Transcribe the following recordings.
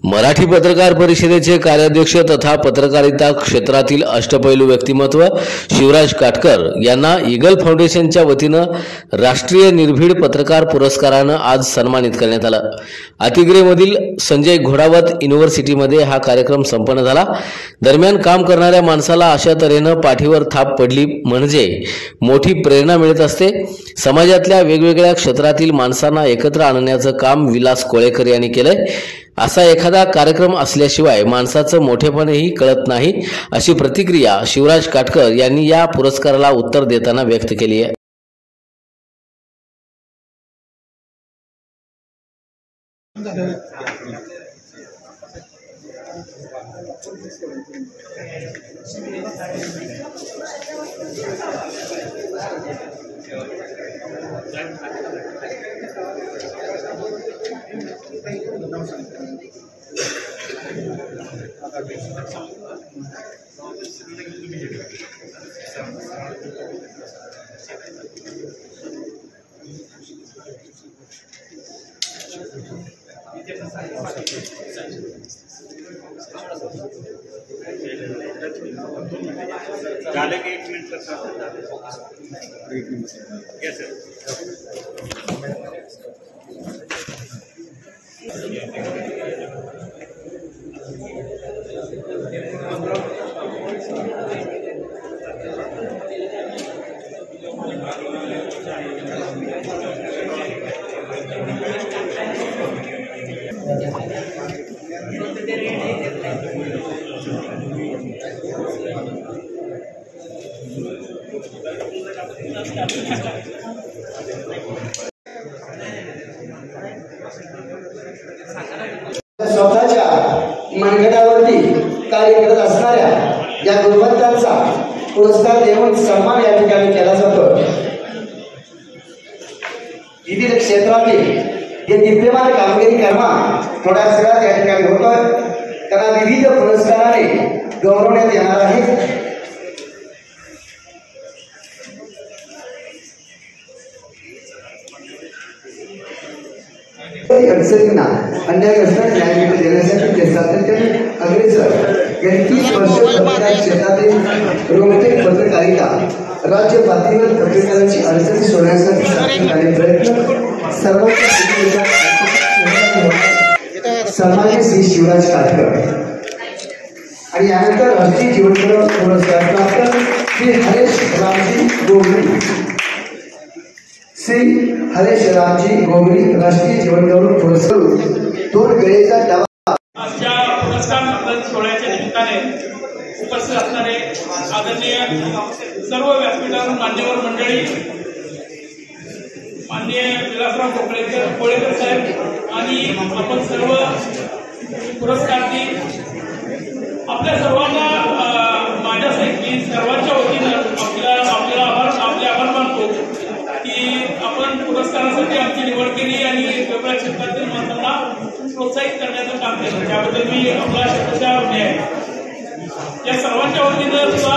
मराठी पत्रकार परिषदेचे कार्याध्यक्ष तथा पत्रकारिता क्षेत्रातील अष्टपैलू व्यक्तिमत्व शिवराज काटकर यांना ईगल फाउंडेशनच्या वतीनं राष्ट्रीय निर्भीड पत्रकार पुरस्कारानं आज सन्मानित करण्यात आलं। अतिग्रेमधील संजय घोडावत युनिव्हर्सिटीमध्ये हा कार्यक्रम संपन्न झाला। दरम्यान काम करणाऱ्या माणसाला अशा तऱ्हेनं पाठीवर थाप पडली म्हणजे मोठी प्रेरणा मिळत असते। समाजातल्या वेगवेगळ्या क्षेत्रातील माणसांना एकत्र आणण्याचं काम विलास कोळेकर यांनी केलंय। असा एखादा कार्यक्रम असल्याशिवाय माणसाचं मोठेपणही कळत नाही, अशी प्रतिक्रिया शिवराज काटकर यांनी या पुरस्काराला उत्तर देताना व्यक्त केली आहे। झाले की 1 मिनिट यस सर। स्वतःच्या मनगटावरती कार्य करत असणाऱ्या या गुणवंतांचा पुरस्कार देऊन सन्मान या ठिकाणी केला जातो। विविध क्षेत्रातील जे दिव्यमान कामगिरी करणार थोड्या वेळात या ठिकाणी होतं, त्यांना विविध पुरस्काराने गौरवण्यात येणार आहे। अडचणींना अन्यायग्रस्त न्याय देण्यासाठी जे सातत्याने अग्रेसर गेली 30 वर्ष पत्रकार क्षेत्रातील रोमटेक पत्रकारिता राज्य पातळीवर पत्रकारांची अडचणी सोडण्यासाठी सातत्याने प्रयत्न सर्वांच्या सन्माननीय श्री शिवराज काटकर आणि यानंतर राष्ट्रीय जीवनगौरव पुरस्कार प्राप्त श्री हरेश रामजी गोगरी, श्री हरेश रामजी गोगरी राष्ट्रीय जीवनगौरव पुरस्कार 2 वेळेचा डबा। आजच्या पुरस्कार प्रदान सोहळ्याच्या निमित्ताने उपस्थित असणारे आदरणीय सर्व व्यासपीठावर मान्यवर मंडळी, माननीय विलासराव कोळेकर साहेब आणि आपण सर्व पुरस्कारार्थी, आपल्या सर्वांना माझ्यासाठी सर्वांच्या वतीनं आपले आभार मानतो की आपण पुरस्कारासाठी आमची निवड केली आणि वेगवेगळ्या क्षेत्रातील माणसांना प्रोत्साहित करण्याचं काम केलं, त्याबद्दल मी आपला शब्दशः ऋणी आहे। या सर्वांच्या वतीनं सुद्धा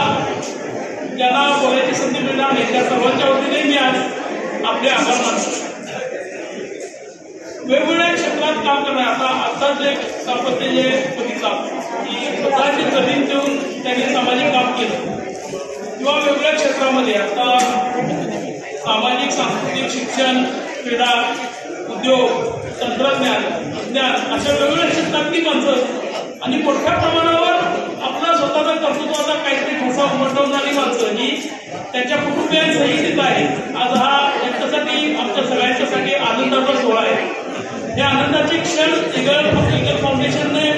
ज्यांना बोलायची संधी मिळणार नाही त्या सर्वांच्या वतीने मी आज आपले आभार मानतो। वेगवेगळ्या क्षेत्रात काम करणार आता जे दाम्पत्य जे बघितला की स्वतःची जमीन देऊन त्यांनी सामाजिक काम केलं किंवा वेगवेगळ्या क्षेत्रामध्ये आता सामाजिक सांस्कृतिक शिक्षण, क्रीडा, उद्योग, तंत्रज्ञान, विज्ञान अशा वेगवेगळ्या क्षेत्रातली माणसं आणि मोठ्या प्रमाणावर आपला स्वतःचा कर्तृत्वाचा काहीतरी ठसा उमटवणारी माणसं ही त्यांच्या कुटुंबियांसही तिथं आहे। आज हा त्यांच्यासाठी आमच्या सगळ्यांच्यासाठी आनंदाचा सोहळा आहे। या आनंदाचे क्षण ईगल फाउंडेशनने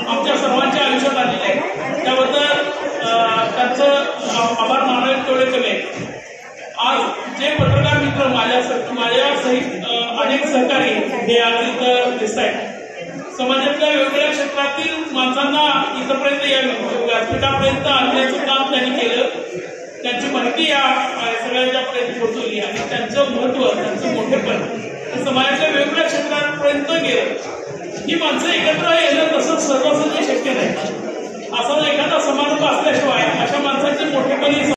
आमच्या सर्वांच्या आयुष्यात आलेले आहे, त्याबद्दल त्यांचं आभार मानावे तेवढे कमी आहे। आज जे पत्रकार मित्र माझ्या सहित अनेक सहकारी हे आज इथं दिसत आहेत, समाजातल्या वेगवेगळ्या क्षेत्रातील माणसांना इथपर्यंत या व्यासपीठापर्यंत आणण्याचं काम त्यांनी केलं, त्यांची माहिती या सगळ्यांच्यापर्यंत पोहोचवली आणि त्यांचं महत्व, त्यांचं मोठेपण समाजाच्या वेगवेगळ्या क्षेत्रांपर्यंत गेलं। ही माणसं एकत्र येणं तसं सहजासहजी शक्य नाही। असा एखादा समारंभ असल्याशिवाय अशा माणसाची मोठेपणी